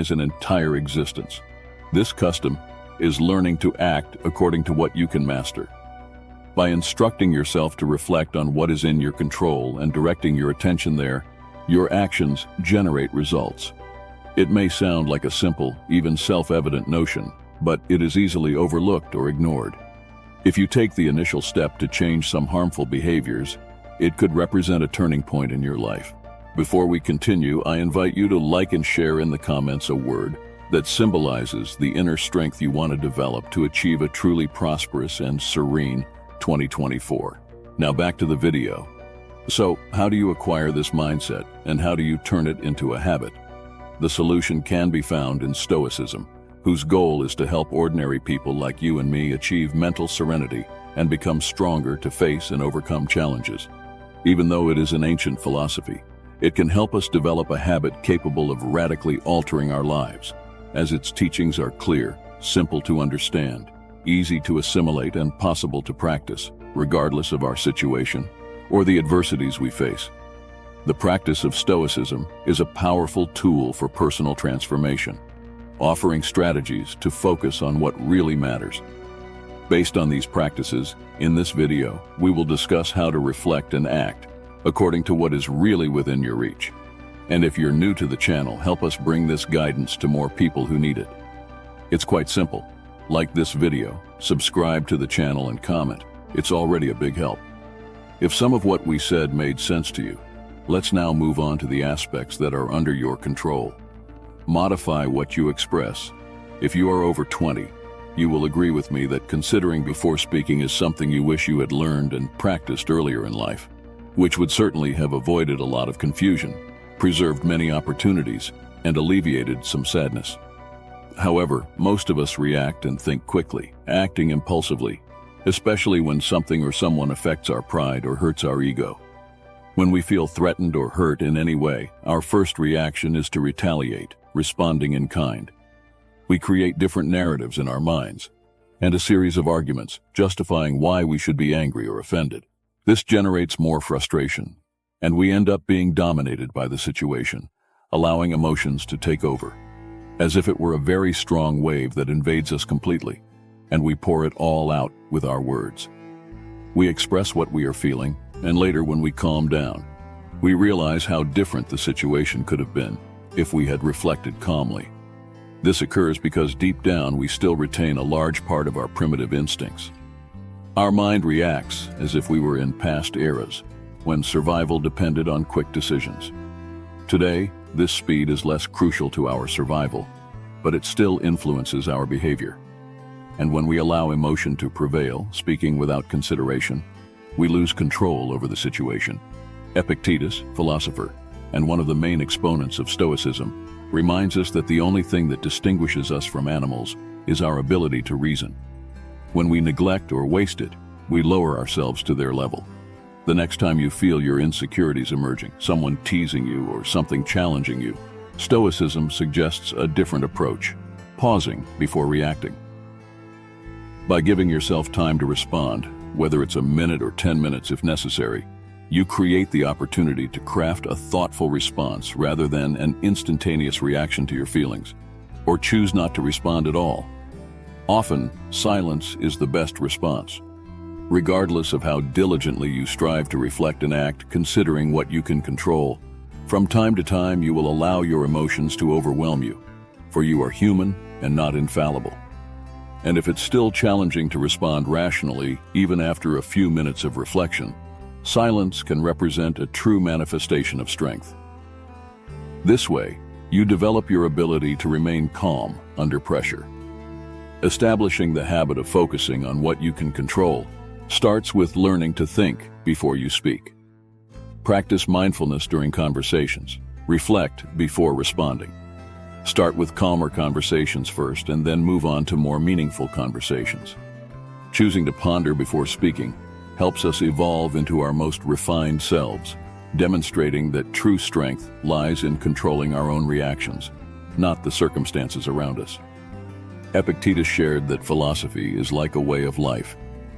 an entire existence. This custom is learning to act according to what you can master. By instructing yourself to reflect on what is in your control and directing your attention there, your actions generate results. It may sound like a simple, even self-evident notion, but it is easily overlooked or ignored. If you take the initial step to change some harmful behaviors, it could represent a turning point in your life. Before we continue, I invite you to like and share in the comments a word that symbolizes the inner strength you want to develop to achieve a truly prosperous and serene 2024. Now back to the video. So, how do you acquire this mindset, and how do you turn it into a habit? The solution can be found in Stoicism, whose goal is to help ordinary people like you and me achieve mental serenity and become stronger to face and overcome challenges. Even though it is an ancient philosophy, it can help us develop a habit capable of radically altering our lives, as its teachings are clear, simple to understand, easy to assimilate, and possible to practice, regardless of our situation or the adversities we face. The practice of Stoicism is a powerful tool for personal transformation, offering strategies to focus on what really matters. Based on these practices, in this video, we will discuss how to reflect and act according to what is really within your reach. And if you're new to the channel, help us bring this guidance to more people who need it. It's quite simple. Like this video, subscribe to the channel and comment. It's already a big help. If some of what we said made sense to you, let's now move on to the aspects that are under your control. Modify what you express. If you are over 20, you will agree with me that considering before speaking is something you wish you had learned and practiced earlier in life, which would certainly have avoided a lot of confusion, preserved many opportunities, and alleviated some sadness. However, most of us react and think quickly, acting impulsively, especially when something or someone affects our pride or hurts our ego. When we feel threatened or hurt in any way, our first reaction is to retaliate, responding in kind. We create different narratives in our minds, and a series of arguments justifying why we should be angry or offended. This generates more frustration, and we end up being dominated by the situation, allowing emotions to take over, as if it were a very strong wave that invades us completely, and we pour it all out with our words. We express what we are feeling, and later when we calm down, we realize how different the situation could have been if we had reflected calmly. This occurs because deep down we still retain a large part of our primitive instincts. Our mind reacts as if we were in past eras, when survival depended on quick decisions. Today, this speed is less crucial to our survival, but it still influences our behavior. And when we allow emotion to prevail, speaking without consideration, we lose control over the situation. Epictetus, philosopher, and one of the main exponents of Stoicism, reminds us that the only thing that distinguishes us from animals is our ability to reason. When we neglect or waste it, we lower ourselves to their level. The next time you feel your insecurities emerging, someone teasing you or something challenging you, Stoicism suggests a different approach, pausing before reacting. By giving yourself time to respond, whether it's a minute or 10 minutes if necessary, you create the opportunity to craft a thoughtful response rather than an instantaneous reaction to your feelings, or choose not to respond at all. Often, silence is the best response. Regardless of how diligently you strive to reflect and act, considering what you can control, from time to time you will allow your emotions to overwhelm you, for you are human and not infallible. And if it's still challenging to respond rationally, even after a few minutes of reflection, silence can represent a true manifestation of strength. This way, you develop your ability to remain calm under pressure. Establishing the habit of focusing on what you can control starts with learning to think before you speak. Practice mindfulness during conversations. Reflect before responding. Start with calmer conversations first and then move on to more meaningful conversations. Choosing to ponder before speaking helps us evolve into our most refined selves, demonstrating that true strength lies in controlling our own reactions, not the circumstances around us. Epictetus shared that philosophy is like a way of life,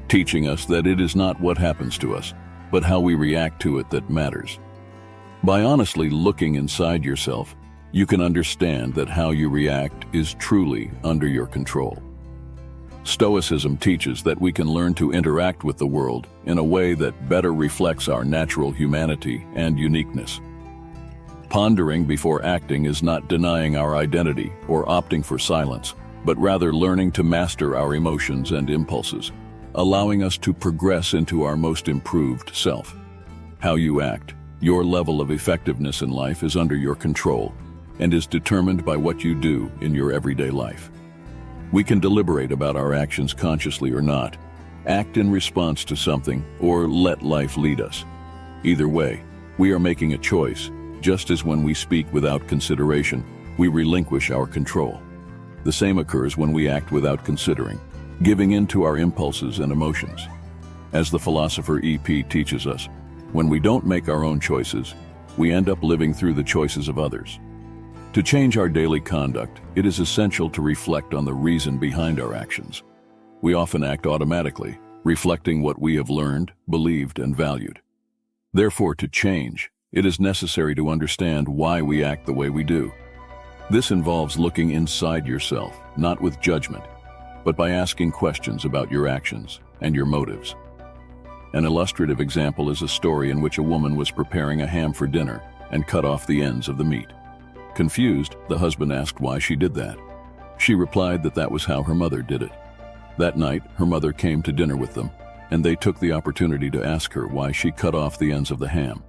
teaching us that it is not what happens to us, but how we react to it that matters. By honestly looking inside yourself, you can understand that how you react is truly under your control. Stoicism teaches that we can learn to interact with the world in a way that better reflects our natural humanity and uniqueness. Pondering before acting is not denying our identity or opting for silence, but rather learning to master our emotions and impulses, allowing us to progress into our most improved self. How you act, your level of effectiveness in life is under your control and is determined by what you do in your everyday life. We can deliberate about our actions consciously or not, act in response to something, or let life lead us. Either way, we are making a choice, just as when we speak without consideration, we relinquish our control. The same occurs when we act without considering, giving in to our impulses and emotions. As the philosopher E.P. teaches us, when we don't make our own choices, we end up living through the choices of others. To change our daily conduct, it is essential to reflect on the reason behind our actions. We often act automatically, reflecting what we have learned, believed, and valued. Therefore, to change, it is necessary to understand why we act the way we do. This involves looking inside yourself, not with judgment, but by asking questions about your actions and your motives. An illustrative example is a story in which a woman was preparing a ham for dinner and cut off the ends of the meat. Confused, the husband asked why she did that. She replied that was how her mother did it. That night, her mother came to dinner with them, and they took the opportunity to ask her why she cut off the ends of the ham.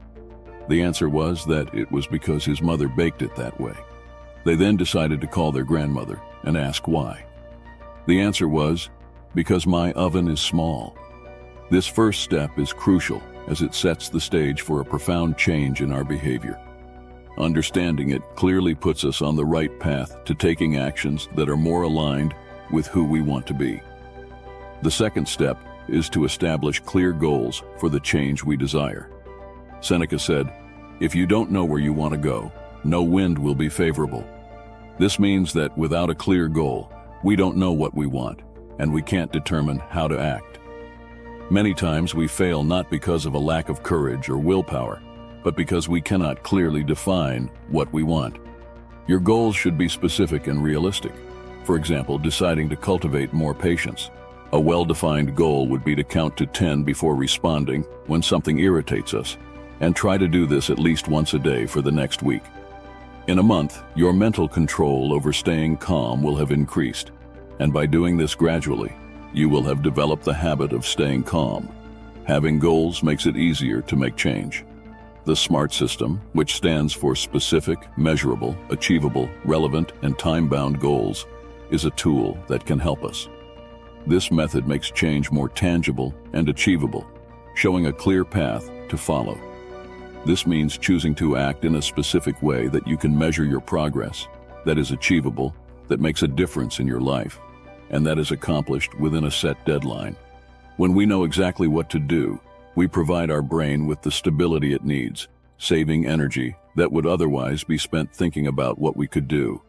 The answer was that it was because his mother baked it that way. They then decided to call their grandmother and ask why. The answer was, because my oven is small. This first step is crucial as it sets the stage for a profound change in our behavior. Understanding it clearly puts us on the right path to taking actions that are more aligned with who we want to be. The second step is to establish clear goals for the change we desire. Seneca said, "If you don't know where you want to go, no wind will be favorable." This means that without a clear goal, we don't know what we want, and we can't determine how to act. Many times we fail not because of a lack of courage or willpower, but because we cannot clearly define what we want. Your goals should be specific and realistic. For example, deciding to cultivate more patience. A well-defined goal would be to count to 10 before responding when something irritates us, and try to do this at least once a day for the next week. In a month, your mental control over staying calm will have increased, and by doing this gradually, you will have developed the habit of staying calm. Having goals makes it easier to make change. The SMART system, which stands for specific, measurable, achievable, relevant, and time-bound goals, is a tool that can help us. This method makes change more tangible and achievable, showing a clear path to follow. This means choosing to act in a specific way that you can measure your progress, that is achievable, that makes a difference in your life, and that is accomplished within a set deadline. When we know exactly what to do, we provide our brain with the stability it needs, saving energy that would otherwise be spent thinking about what we could do.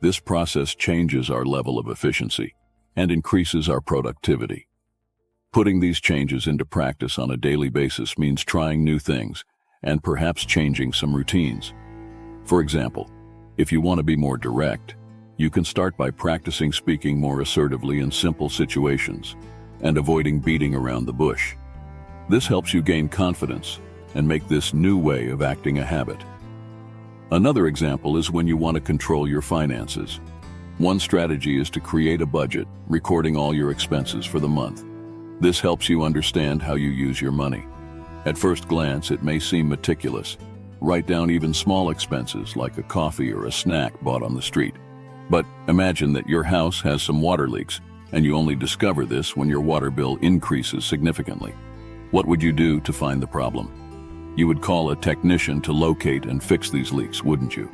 This process changes our level of efficiency and increases our productivity. Putting these changes into practice on a daily basis means trying new things and perhaps changing some routines. For example, if you want to be more direct, you can start by practicing speaking more assertively in simple situations and avoiding beating around the bush. This helps you gain confidence and make this new way of acting a habit. Another example is when you want to control your finances. One strategy is to create a budget, recording all your expenses for the month. This helps you understand how you use your money. At first glance, it may seem meticulous. Write down even small expenses like a coffee or a snack bought on the street. But imagine that your house has some water leaks, and you only discover this when your water bill increases significantly. What would you do to find the problem? You would call a technician to locate and fix these leaks, wouldn't you?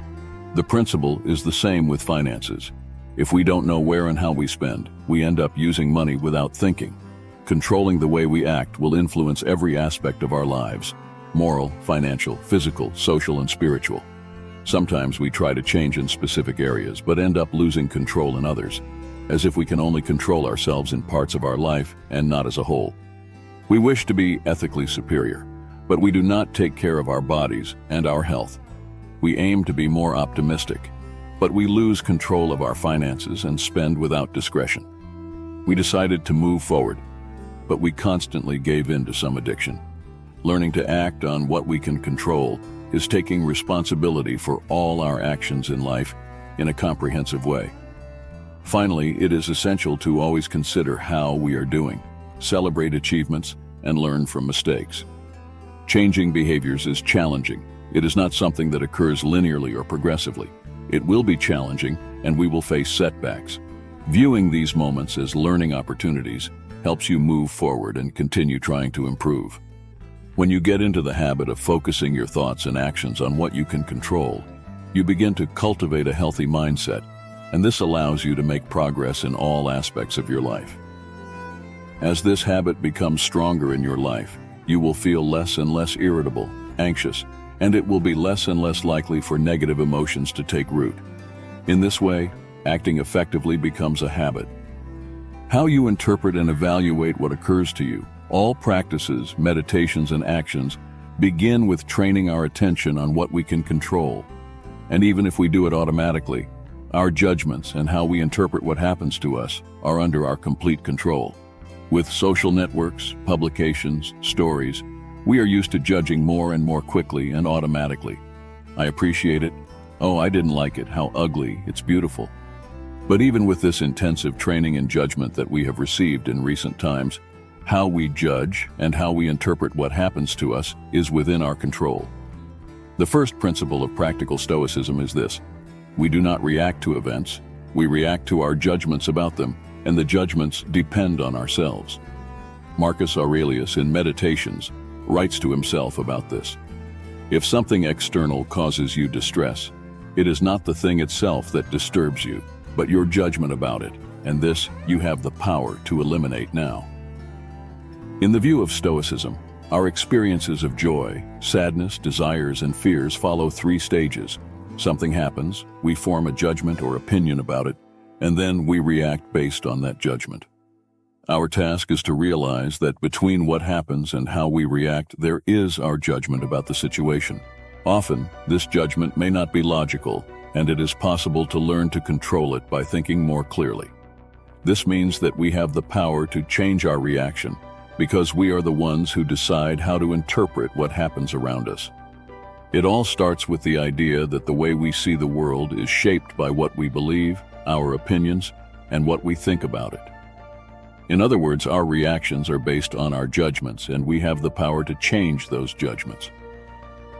The principle is the same with finances. If we don't know where and how we spend, we end up using money without thinking. Controlling the way we act will influence every aspect of our lives: moral, financial, physical, social, and spiritual. Sometimes we try to change in specific areas, but end up losing control in others, as if we can only control ourselves in parts of our life and not as a whole. We wish to be ethically superior, but we do not take care of our bodies and our health. We aim to be more optimistic, but we lose control of our finances and spend without discretion. We decided to move forward, but we constantly gave in to some addiction. Learning to act on what we can control is taking responsibility for all our actions in life in a comprehensive way. Finally, it is essential to always consider how we are doing, celebrate achievements, and learn from mistakes. Changing behaviors is challenging. It is not something that occurs linearly or progressively. It will be challenging, and we will face setbacks. Viewing these moments as learning opportunities helps you move forward and continue trying to improve. When you get into the habit of focusing your thoughts and actions on what you can control, you begin to cultivate a healthy mindset, and this allows you to make progress in all aspects of your life. As this habit becomes stronger in your life, you will feel less and less irritable, anxious, and it will be less and less likely for negative emotions to take root. In this way, acting effectively becomes a habit. How you interpret and evaluate what occurs to you. All practices, meditations, and actions begin with training our attention on what we can control. And even if we do it automatically, our judgments and how we interpret what happens to us are under our complete control. With social networks, publications, stories, we are used to judging more and more quickly and automatically. I appreciate it. Oh, I didn't like it. How ugly. It's beautiful. But even with this intensive training and judgment that we have received in recent times, how we judge and how we interpret what happens to us is within our control. The first principle of practical Stoicism is this: we do not react to events, we react to our judgments about them, and the judgments depend on ourselves. Marcus Aurelius, in Meditations, writes to himself about this. If something external causes you distress, it is not the thing itself that disturbs you, but your judgment about it, and this you have the power to eliminate now. In the view of Stoicism, our experiences of joy, sadness, desires, and fears follow three stages. Something happens, we form a judgment or opinion about it, and then we react based on that judgment. Our task is to realize that between what happens and how we react, there is our judgment about the situation. Often, this judgment may not be logical, and it is possible to learn to control it by thinking more clearly. This means that we have the power to change our reaction, because we are the ones who decide how to interpret what happens around us. It all starts with the idea that the way we see the world is shaped by what we believe, our opinions, and what we think about it. In other words, our reactions are based on our judgments, and we have the power to change those judgments.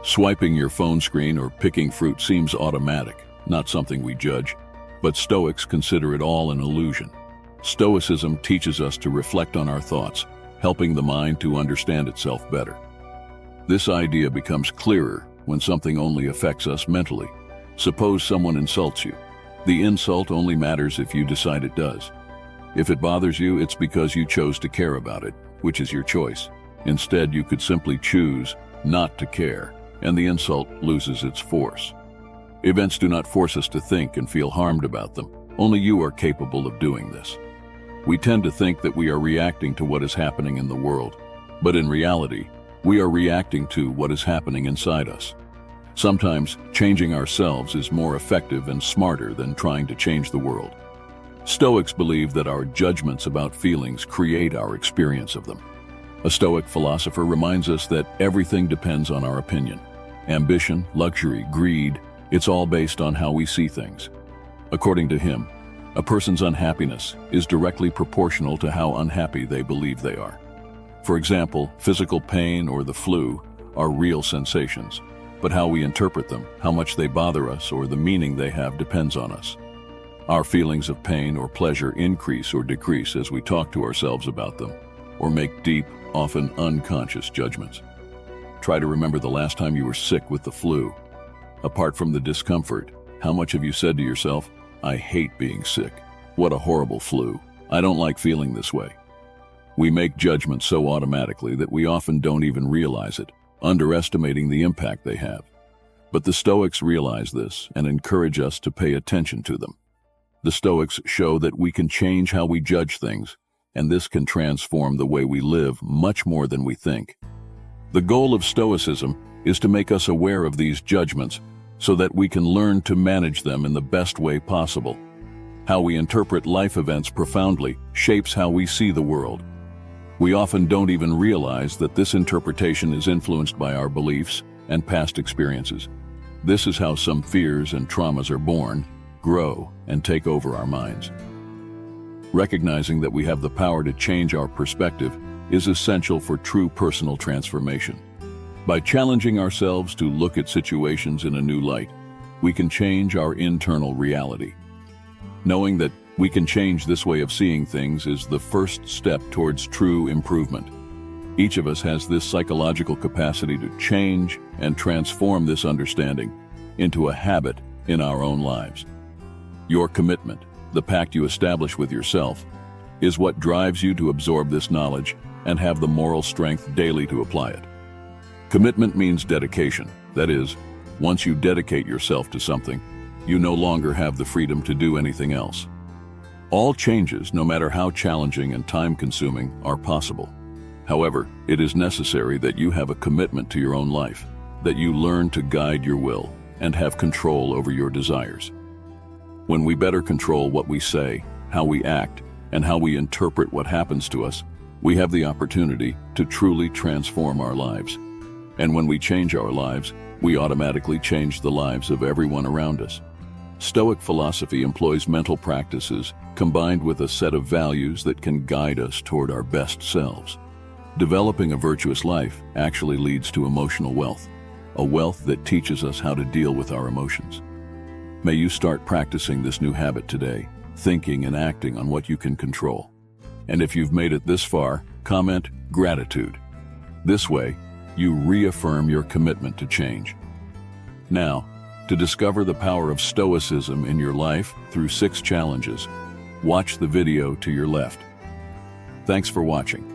Swiping your phone screen or picking fruit seems automatic, not something we judge, but Stoics consider it all an illusion. Stoicism teaches us to reflect on our thoughts, helping the mind to understand itself better. This idea becomes clearer when something only affects us mentally. Suppose someone insults you. The insult only matters if you decide it does. If it bothers you, it's because you chose to care about it, which is your choice. Instead, you could simply choose not to care, and the insult loses its force. Events do not force us to think and feel harmed about them. Only you are capable of doing this. We tend to think that we are reacting to what is happening in the world, but in reality, we are reacting to what is happening inside us. Sometimes, changing ourselves is more effective and smarter than trying to change the world. Stoics believe that our judgments about feelings create our experience of them. A Stoic philosopher reminds us that everything depends on our opinion. Ambition, luxury, greed, it's all based on how we see things. According to him, a person's unhappiness is directly proportional to how unhappy they believe they are. For example, physical pain or the flu are real sensations, but how we interpret them, how much they bother us, or the meaning they have depends on us. Our feelings of pain or pleasure increase or decrease as we talk to ourselves about them, or make deep, often unconscious judgments. Try to remember the last time you were sick with the flu. Apart from the discomfort, how much have you said to yourself, "I hate being sick. What a horrible flu. I don't like feeling this way." We make judgments so automatically that we often don't even realize it, underestimating the impact they have. But the Stoics realize this and encourage us to pay attention to them. The Stoics show that we can change how we judge things, and this can transform the way we live much more than we think. The goal of Stoicism is to make us aware of these judgments so that we can learn to manage them in the best way possible. How we interpret life events profoundly shapes how we see the world. We often don't even realize that this interpretation is influenced by our beliefs and past experiences. This is how some fears and traumas are born, grow, and take over our minds. Recognizing that we have the power to change our perspective is essential for true personal transformation. By challenging ourselves to look at situations in a new light, we can change our internal reality. Knowing that we can change this way of seeing things is the first step towards true improvement. Each of us has this psychological capacity to change and transform this understanding into a habit in our own lives. Your commitment, the pact you establish with yourself, is what drives you to absorb this knowledge and have the moral strength daily to apply it. Commitment means dedication. That is, once you dedicate yourself to something, you no longer have the freedom to do anything else. All changes, no matter how challenging and time-consuming, are possible. However, it is necessary that you have a commitment to your own life, that you learn to guide your will and have control over your desires. When we better control what we say, how we act, and how we interpret what happens to us, we have the opportunity to truly transform our lives. And when we change our lives, we automatically change the lives of everyone around us. Stoic philosophy employs mental practices combined with a set of values that can guide us toward our best selves. Developing a virtuous life actually leads to emotional wealth, a wealth that teaches us how to deal with our emotions. May you start practicing this new habit today, thinking and acting on what you can control. And if you've made it this far, comment gratitude. This way, you reaffirm your commitment to change. Now, to discover the power of Stoicism in your life through 6 challenges, watch the video to your left. Thanks for watching.